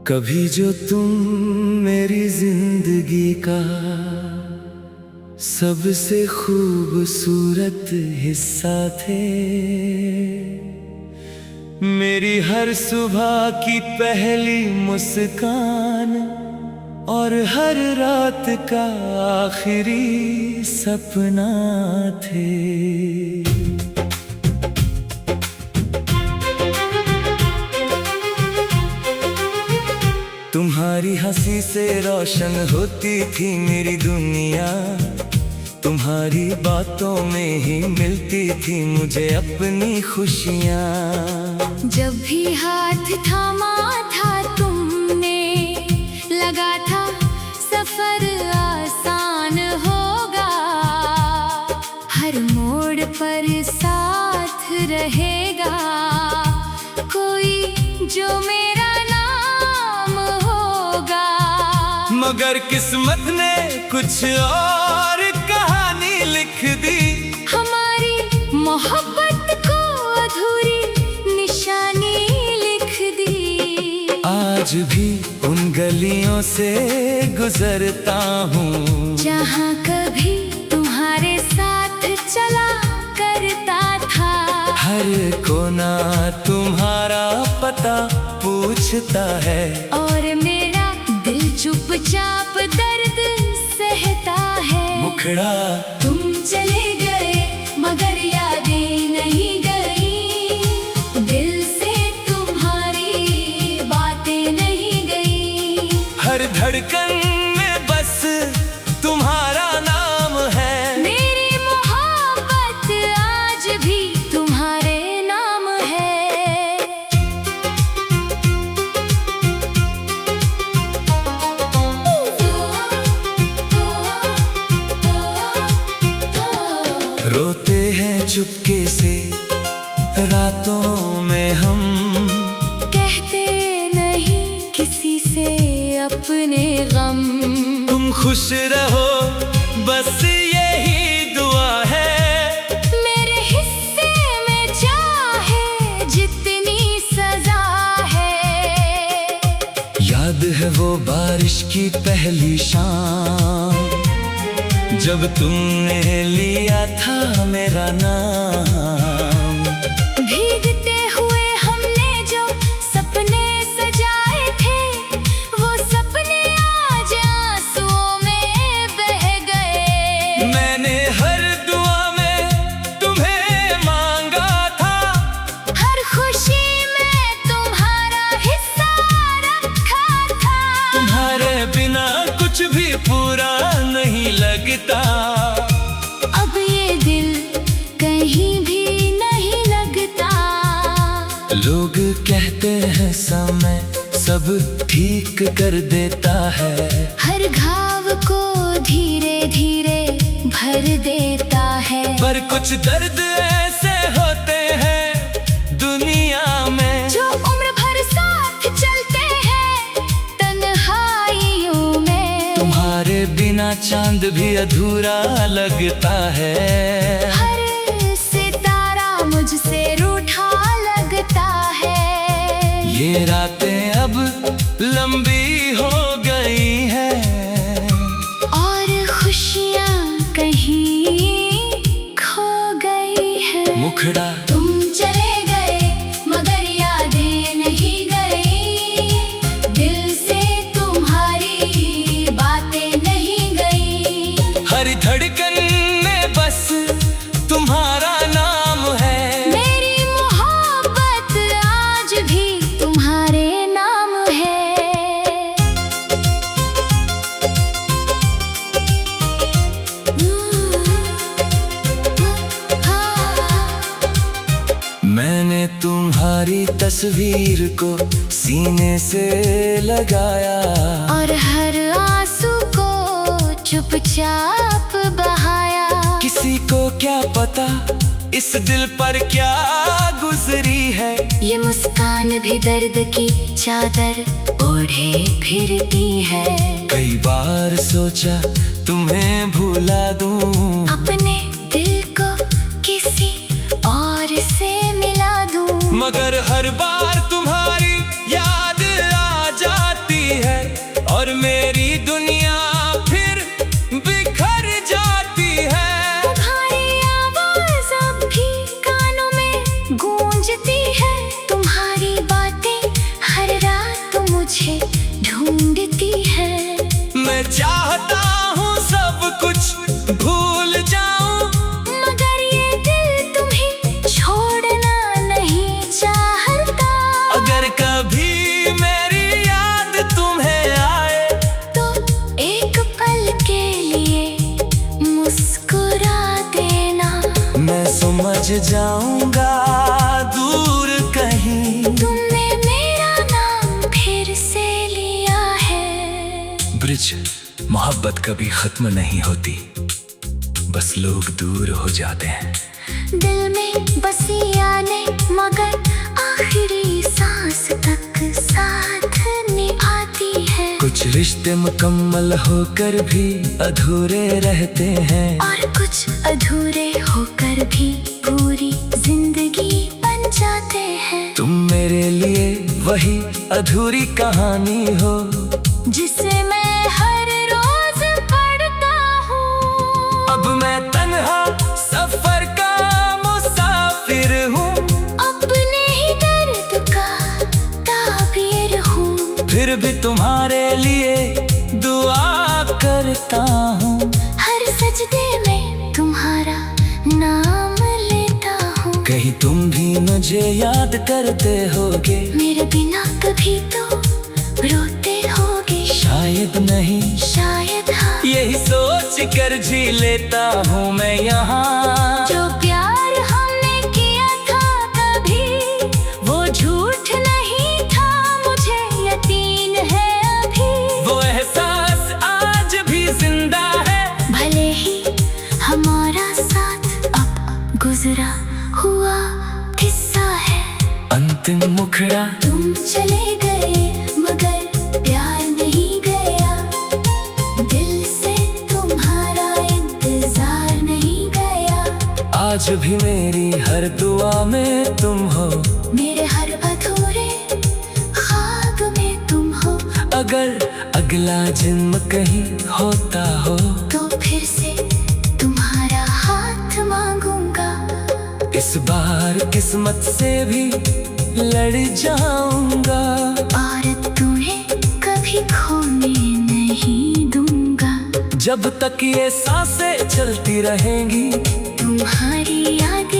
कभी जो तुम मेरी जिंदगी का सबसे खूबसूरत हिस्सा थे। मेरी हर सुबह की पहली मुस्कान और हर रात का आखिरी सपना थे। तुम्हारी हंसी से रोशन होती थी मेरी दुनिया, तुम्हारी बातों में ही मिलती थी मुझे अपनी खुशियाँ। जब भी हाथ थामा था तुमने, लगा था सफर आसान होगा। हर मोड़ पर साथ रहेगा कोई जो मेरा नाम होगा। मगर किस्मत ने कुछ और कहानी लिख दी, हमारी मोहब्बत को अधूरी निशानी लिख दी। आज भी उन गलियों से गुजरता हूँ जहाँ कभी तुम्हारे साथ चला करता था। हर कोना तुम्हारा पता पूछता है और मेरा दिल चुपचाप दर्द सहता है। मुखड़ा तुम चले गए मगर यादें नहीं गई, दिल से तुम्हारी बातें नहीं गई। हर धड़कन में बस तुम्हारा नाम है। मेरी मोहब्बत आज भी तुम्हारे नाम है। रोते हैं चुपके से रातों में हम, कहते नहीं किसी से अपने गम। तुम खुश रहो बस यही दुआ है। मेरे हिस्से में चाहे जितनी सजा है। याद है वो बारिश की पहली शाम, जब तुमने लिया था मेरा नाम। भीगते हुए हमने जो सपने सजाए थे, वो सपने आज आंसुओं में बह गए। मैंने हर दुआ में तुम्हें मांगा था, हर खुशी में तुम्हारा हिस्सा रखा था। तुम्हारे बिना कुछ भी पूरा नहीं लगता। अब ये दिल कहीं भी नहीं लगता। लोग कहते हैं समय सब ठीक कर देता है, हर घाव को धीरे धीरे भर देता है। पर कुछ दर्द ऐसे होते हैं दुनिया में, जो उम्र भर साथ चलते हैं तन्हाइयों में। तुम्हारे बिना चांद भी अधूरा लगता है। हर सितारा मुझसे रूठा लगता है। ये रातें अब लंबी हो गई हैं और खुशियाँ कहीं खो गई है। मुखड़ा तुम चले गए मगर यादें नहीं गई, दिल से तुम्हारी बातें नहीं गई। हर धड़कन में बस तुम्हारा नाम है। मेरी मोहब्बत आज भी तुम्हारे नाम है। मैंने तुम्हारी तस्वीर को सीने से लगाया और हर आंसू को चुपचाप बहाया। किसी को क्या पता इस दिल पर क्या गुजरी है। ये मुस्कान भी दर्द की चादर ओढ़े फिरती है। कई बार सोचा तुम्हें भुला दूं, अपने दिल को किसी और से मिला दूं। मगर हर बार तुम्हारी याद आ जाती अगर कभी मेरी याद तुम्हें आए तो एक पल के लिए मुस्कुरा देना। मैं समझ जाऊंगा दूर कहीं तुमने मेरा नाम फिर से लिया है। ब्रिज, मोहब्बत कभी खत्म नहीं होती, बस लोग दूर हो जाते हैं। दिल में बसी यादें मगर आखिरी सांस तक साथ निभाती है। कुछ रिश्ते मुकम्मल होकर भी अधूरे रहते हैं, और कुछ अधूरे होकर भी पूरी जिंदगी बन जाते हैं। तुम मेरे लिए वही अधूरी कहानी हो जिसे मैं हर रोज पढ़ता हूँ। अब मैं तन्हा सफर का मुसाफिर हूँ, अपने ही दर्द का ताबीर हूँ। फिर भी तुम्हारे लिए दुआ करता हूँ। हर सजदे में तुम्हारा नाम लेता हूँ। कहीं तुम भी मुझे याद करते होगे, मेरे बिना कभी तो रोते होगे। शायद नहीं, शायद हाँ। यही सोच कर जी लेता हूँ मैं यहाँ। जो प्यार हमने किया था कभी वो झूठ नहीं था, मुझे यकीन है अभी। वो एहसास आज भी जिंदा है, भले ही हमारा साथ अब गुजरा हुआ किस्सा है। अंतिम मुखड़ा तुम चले गए मगर प्यार नहीं गया, दिल से तुम्हारा इंतजार नहीं गया। आज भी मेरी हर दुआ में तुम हो, मेरे हर अधूरे ख्वाब में तुम हो। अगर अगला जन्म कहीं होता हो तो फिर से तुम्हारा हाथ मांगूंगा। इस बार किस्मत से भी लड़ जाऊंगा, और तुम्हें कभी खोने नहीं दूंगा। जब तक ये सांसें चलती रहेंगी तुम्हारी याद